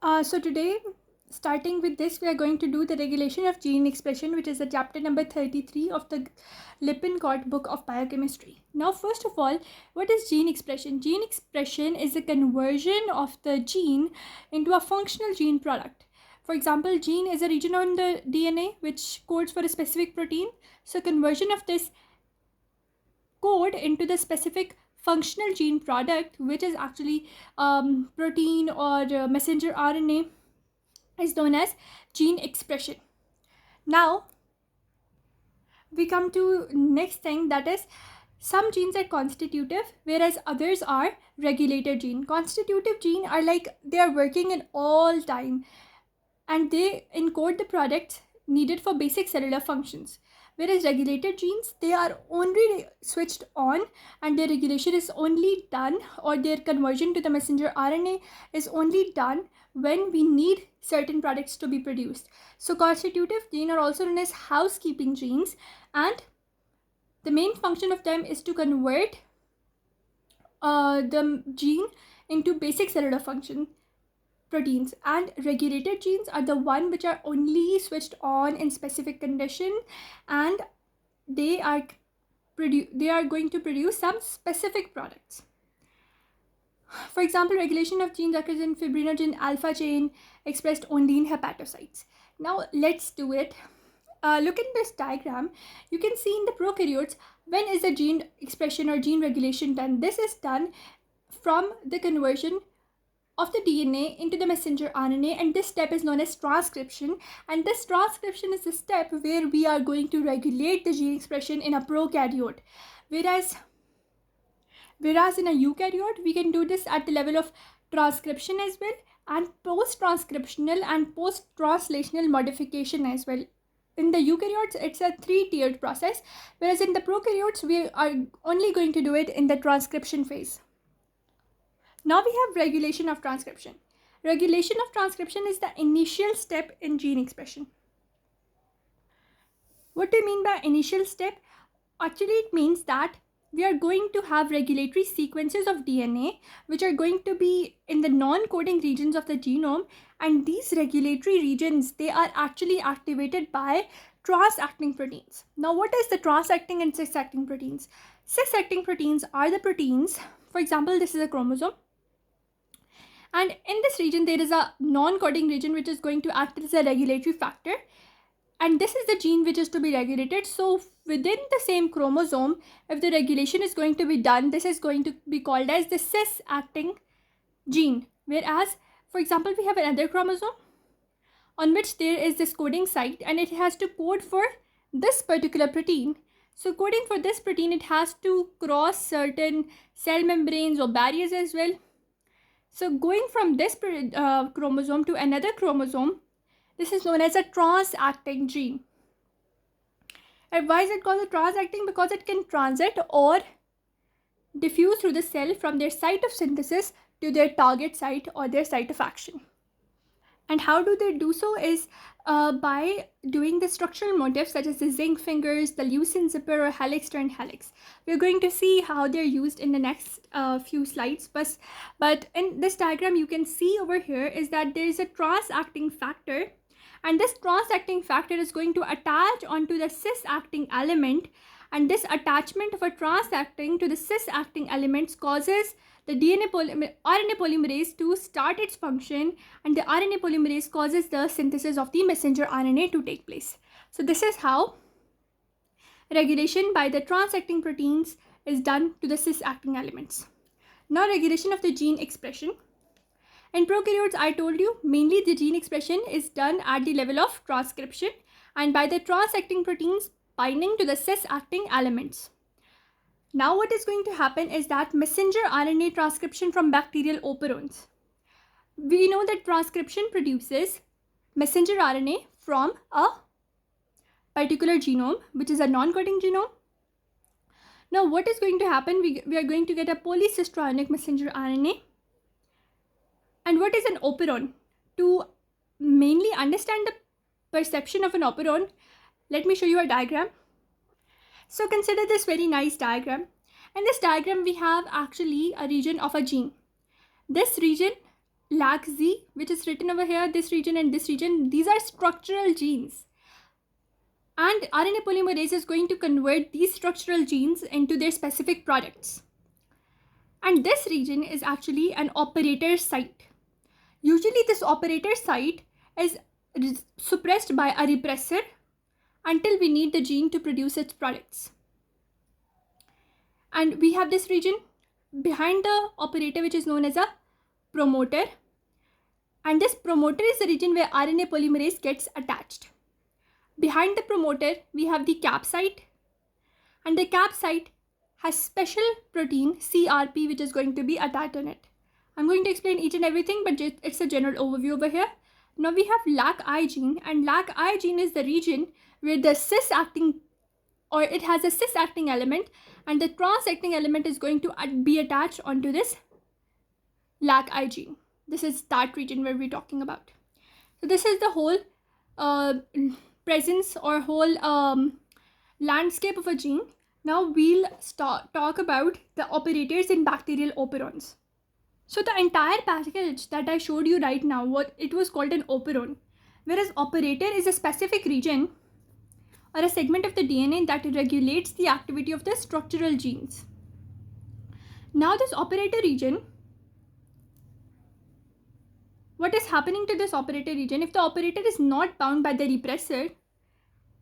So today, starting with this, we are going to do the regulation of gene expression, which is the chapter number 33 of the Lippincott book of biochemistry. Now, first of all, what is gene expression? Gene expression is the conversion of the gene into a functional gene product. For example, gene is a region on the DNA which codes for a specific protein. So conversion of this code into the specific functional gene product, which is actually protein or messenger RNA, is known as gene expression. Now we come to next thing, that is some genes are constitutive whereas others are regulator gene. Constitutive gene are like they are working in all time and they encode the products needed for basic cellular functions, whereas regulated genes, they are only switched on and their regulation is only done, or their conversion to the messenger RNA is only done when we need certain products to be produced. So constitutive gene are also known as housekeeping genes, and the main function of them is to convert the gene into basic cellular function proteins. And regulated genes are the one which are only switched on in specific condition, and they are going to produce some specific products. For example, regulation of genes occurs in fibrinogen alpha chain expressed only in hepatocytes. Now let's do it. Look in this diagram. You can see in the prokaryotes, when is the gene expression or gene regulation done? This is done from the conversion of the DNA into the messenger RNA, and this step is known as transcription, and this transcription is the step where we are going to regulate the gene expression in a prokaryote, whereas in a eukaryote we can do this at the level of transcription as well, and post-transcriptional and post-translational modification as well. In the eukaryotes, it's a 3-tiered process, whereas in the prokaryotes we are only going to do it in the transcription phase. Now we have regulation of transcription. Regulation of transcription is the initial step in gene expression. What do you mean by initial step? Actually, it means that we are going to have regulatory sequences of DNA which are going to be in the non-coding regions of the genome, and these regulatory regions, they are actually activated by trans-acting proteins. Now what is the trans-acting and cis-acting proteins? Cis-acting proteins are the proteins, for example, this is a chromosome, and in this region there is a non-coding region which is going to act as a regulatory factor, and this is the gene which is to be regulated. So within the same chromosome, if the regulation is going to be done, this is going to be called as the cis-acting gene. Whereas, for example, we have another chromosome on which there is this coding site and it has to code for this particular protein. So coding for this protein, it has to cross certain cell membranes or barriers as well. So going from this chromosome to another chromosome, this is known as a trans-acting gene. And why is it called a trans-acting? Because it can transit or diffuse through the cell from their site of synthesis to their target site or their site of action. And how do they do so is by doing the structural motifs such as the zinc fingers, the leucine zipper, or helix turn helix. We're going to see how they're used in the next few slides. But in this diagram, you can see over here is that there is a trans-acting factor, and this trans-acting factor is going to attach onto the cis-acting element, and this attachment of a trans-acting to the cis-acting elements causes the RNA polymerase to start its function, and the RNA polymerase causes the synthesis of the messenger RNA to take place. So this is how regulation by the trans-acting proteins is done to the cis-acting elements. Now regulation of the gene expression. In prokaryotes, I told you, mainly the gene expression is done at the level of transcription and by the trans-acting proteins binding to the cis-acting elements. Now what is going to happen is that messenger RNA transcription from bacterial operons. We know that transcription produces messenger RNA from a particular genome, which is a non-coding genome. Now what is going to happen? We are going to get a polycistronic messenger RNA. And what is an operon? To mainly understand the perception of an operon, let me show you a diagram. So consider this very nice diagram. In this diagram, we have actually a region of a gene. This region LAC-Z, which is written over here, this region and this region, these are structural genes. And RNA polymerase is going to convert these structural genes into their specific products. And this region is actually an operator site. Usually this operator site is suppressed by a repressor until we need the gene to produce its products. And we have this region behind the operator, which is known as a promoter. And this promoter is the region where RNA polymerase gets attached. Behind the promoter, we have the cap site. And the cap site has special protein CRP, which is going to be attached on it. I'm going to explain each and everything, but it's a general overview over here. Now we have LAC-I gene, and LAC-I gene is the region where the cis-acting, or it has a cis-acting element, and the trans-acting element is going to be attached onto this LAC-I gene. This is that region where we're talking about. So this is the whole presence or whole landscape of a gene. Now we'll talk about the operators in bacterial operons. So the entire package that I showed you right now, it was called an operon, whereas operator is a specific region or a segment of the DNA that regulates the activity of the structural genes. Now this operator region, what is happening to this operator region? If the operator is not bound by the repressor,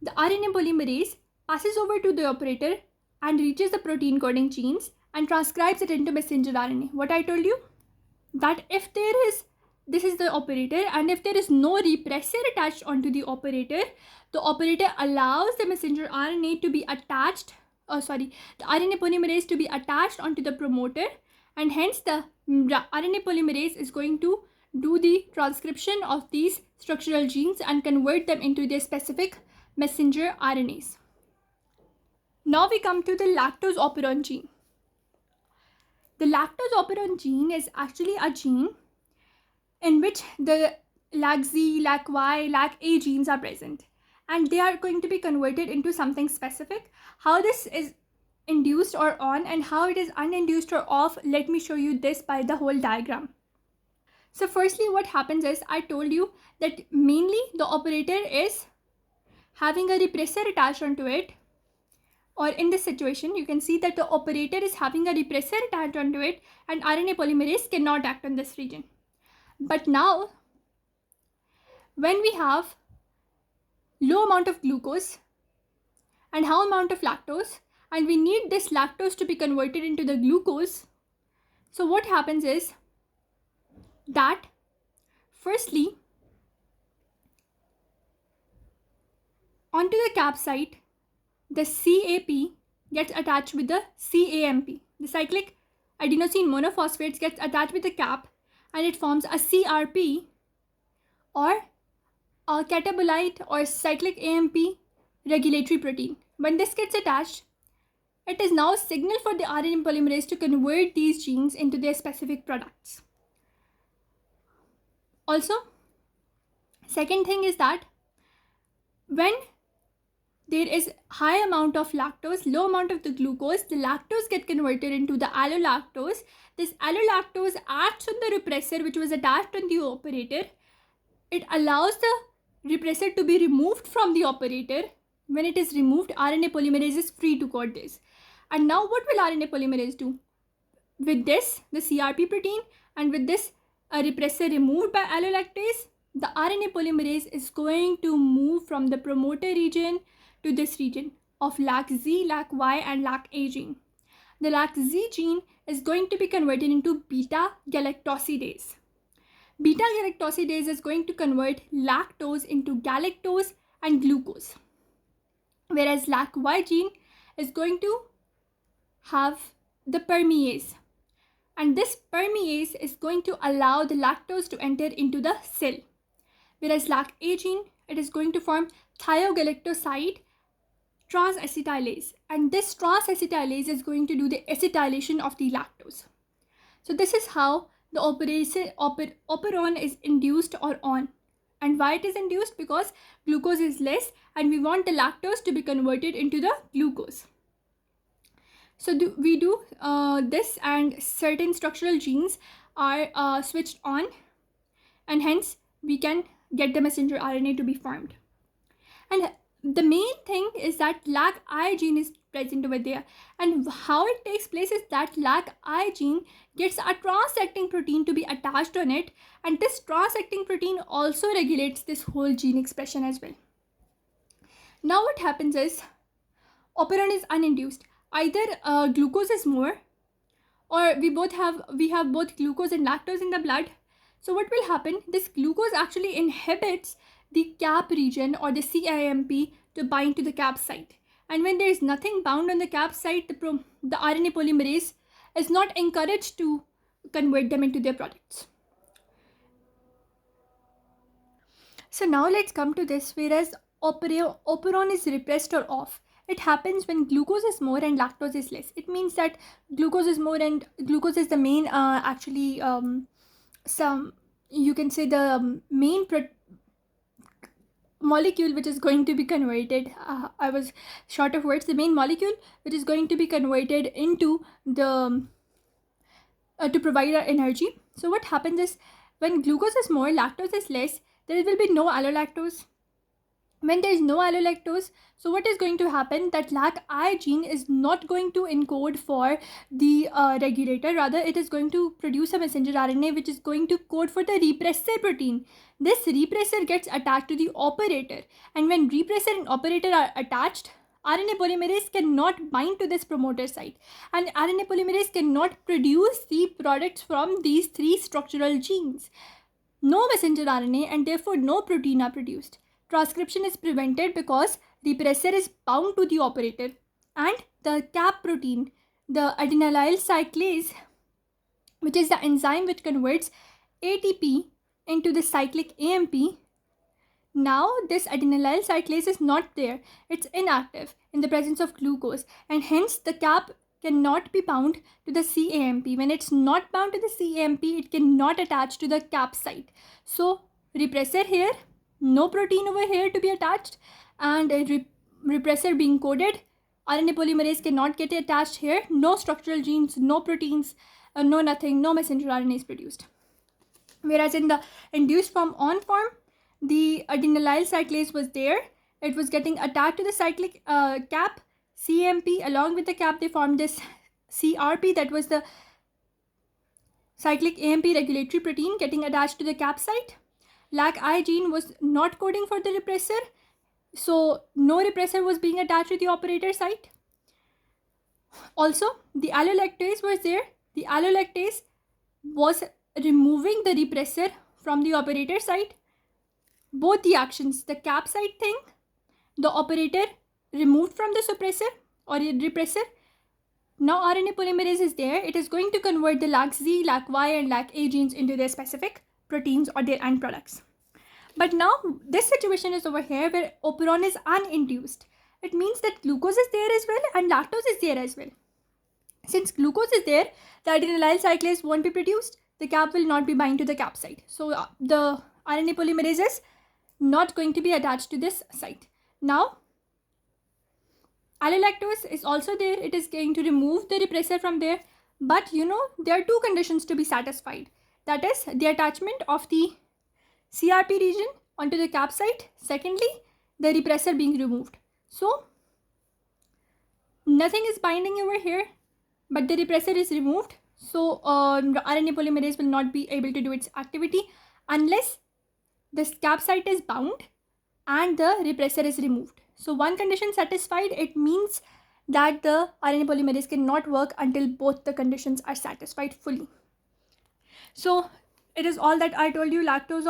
the RNA polymerase passes over to the operator and reaches the protein coding genes and transcribes it into messenger RNA. What I told you? That if there is, this is the operator, and if there is no repressor attached onto the operator allows the messenger RNA to be attached, the RNA polymerase to be attached onto the promoter, and hence the RNA polymerase is going to do the transcription of these structural genes and convert them into their specific messenger RNAs. Now we come to the lactose operon gene. The lactose operon gene is actually a gene in which the LAC-Z, LAC-Y, LAC-A genes are present, and they are going to be converted into something specific. How this is induced or on and how it is uninduced or off, let me show you this by the whole diagram. So firstly, what happens is, I told you that mainly the operator is having a repressor attached onto it, or in this situation, you can see that the operator is having a repressor attached onto it and RNA polymerase cannot act on this region. But now, when we have low amount of glucose and high amount of lactose, and we need this lactose to be converted into the glucose, so what happens is that firstly, onto the cap site, the CAP gets attached with the CAMP. The cyclic adenosine monophosphates gets attached with the cap and it forms a CRP, or a catabolite or cyclic AMP regulatory protein. When this gets attached, it is now a signal for the RNA polymerase to convert these genes into their specific products. Also, second thing is that when there is high amount of lactose, low amount of the glucose, the lactose get converted into the allolactose. This allolactose acts on the repressor which was attached on the operator. It allows the repressor to be removed from the operator. When it is removed, RNA polymerase is free to code this. And now what will RNA polymerase do? With this, the CRP protein, and with this repressor removed by allolactase, the RNA polymerase is going to move from the promoter region to this region of LAC-Z, LAC-Y and LAC-A gene. The LAC-Z gene is going to be converted into beta-galactosidase. Beta-galactosidase is going to convert lactose into galactose and glucose. Whereas LAC-Y gene is going to have the permease. And this permease is going to allow the lactose to enter into the cell. Whereas LAC-A gene, it is going to form thiogalactoside transacetylase, and this transacetylase is going to do the acetylation of the lactose. So this is how the operon is induced or on. And why it is induced? Because glucose is less and we want the lactose to be converted into the glucose. So we do this, and certain structural genes are switched on and hence we can get the messenger RNA to be formed. And the main thing is that LAC-I gene is present over there, and how it takes place is that LAC-I gene gets a trans-acting protein to be attached on it, and this trans-acting protein also regulates this whole gene expression as well. Now what happens is operon is uninduced. Either glucose is more, or we have both glucose and lactose in the blood. So what will happen, this glucose actually inhibits the cap region or the CAMP to bind to the cap site, and when there is nothing bound on the cap site, the RNA polymerase is not encouraged to convert them into their products. So now let's come to this, whereas operon is repressed or off. It happens when glucose is more and lactose is less. It means that glucose is more, and glucose is the main some, you can say, the main molecule which is going to be converted, I was short of words, the main molecule which is going to be converted into the to provide our energy. So what happens is when glucose is more, lactose is less, there will be no allolactose. When there is no allolactose, so what is going to happen, that LAC-I gene is not going to encode for the regulator, rather it is going to produce a messenger RNA which is going to code for the repressor protein. This repressor gets attached to the operator, and when repressor and operator are attached, RNA polymerase cannot bind to this promoter site, and RNA polymerase cannot produce the products from these three structural genes. No messenger RNA and therefore no protein are produced. Transcription is prevented because repressor is bound to the operator, and the cap protein, the adenylyl cyclase, which is the enzyme which converts ATP into the cyclic AMP. Now this adenylyl cyclase is not there, it's inactive in the presence of glucose, and hence the cap cannot be bound to the CAMP. When it's not bound to the CAMP, it cannot attach to the cap site. So repressor here, no protein over here to be attached, and a repressor being coded, RNA polymerase cannot get attached here, no structural genes, no proteins, no nothing, no messenger RNA is produced. Whereas in the induced form, on form, the adenylyl cyclase was there, it was getting attached to the cyclic cap, CAMP, along with the cap they formed this CRP, that was the cyclic AMP regulatory protein getting attached to the cap site. LAC-I gene was not coding for the repressor, so no repressor was being attached to the operator site. Also, the allolactase was there. The allolactase was removing the repressor from the operator site. Both the actions, the cap site thing, the operator removed from the suppressor or repressor. Now RNA polymerase is there. It is going to convert the LAC-Z, LAC-Y and LAC-A genes into their specific proteins or their end products. But now this situation is over here where operon is uninduced. It means that glucose is there as well and lactose is there as well. Since glucose is there, the adenylyl cyclase won't be produced. The cap will not be bind to the cap site. So the RNA polymerase is not going to be attached to this site. Now allolactose is also there. It is going to remove the repressor from there. But there are two conditions to be satisfied. That is the attachment of the CRP region onto the cap site. Secondly, the repressor being removed. So nothing is binding over here, but the repressor is removed. So RNA polymerase will not be able to do its activity unless this cap site is bound and the repressor is removed. So one condition satisfied, it means that the RNA polymerase cannot work until both the conditions are satisfied fully. So it is all that I told you. Lactose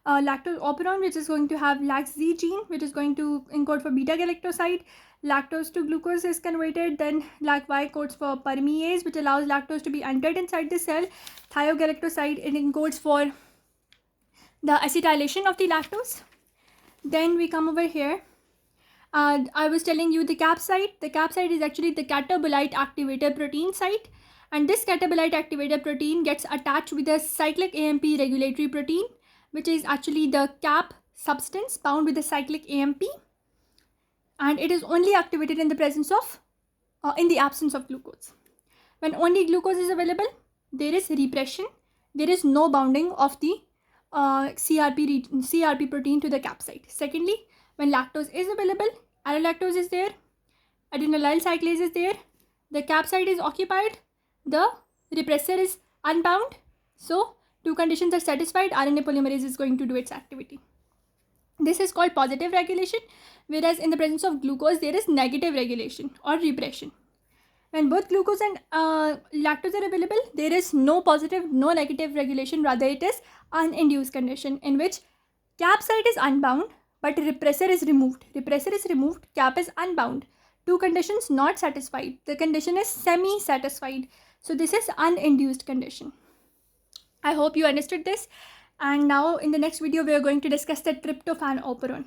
operon, which is going to have LAC-Z gene, which is going to encode for beta galactoside. Lactose to glucose is converted. Then LAC-Y codes for permease, which allows lactose to be entered inside the cell. Thiogalactoside, it encodes for the acetylation of the lactose. Then we come over here. I was telling you the cap site. The cap site is actually the catabolite activator protein site. And this catabolite activator protein gets attached with the cyclic AMP regulatory protein, which is actually the cap substance bound with the cyclic AMP. And it is only activated in the presence of, in the absence of glucose. When only glucose is available, there is repression. There is no bounding of the CRP protein to the cap site. Secondly, when lactose is available, allolactose is there, adenylyl cyclase is there, the cap site is occupied, the repressor is unbound. So two conditions are satisfied, RNA polymerase is going to do its activity. This is called positive regulation, whereas in the presence of glucose, there is negative regulation or repression. When both glucose and lactose are available, there is no positive, no negative regulation. Rather, it is uninduced condition in which cap site is unbound, but repressor is removed. Repressor is removed, cap is unbound. Two conditions not satisfied. The condition is semi-satisfied. So this is uninduced condition. I hope you understood this. And now in the next video, we are going to discuss the tryptophan operon.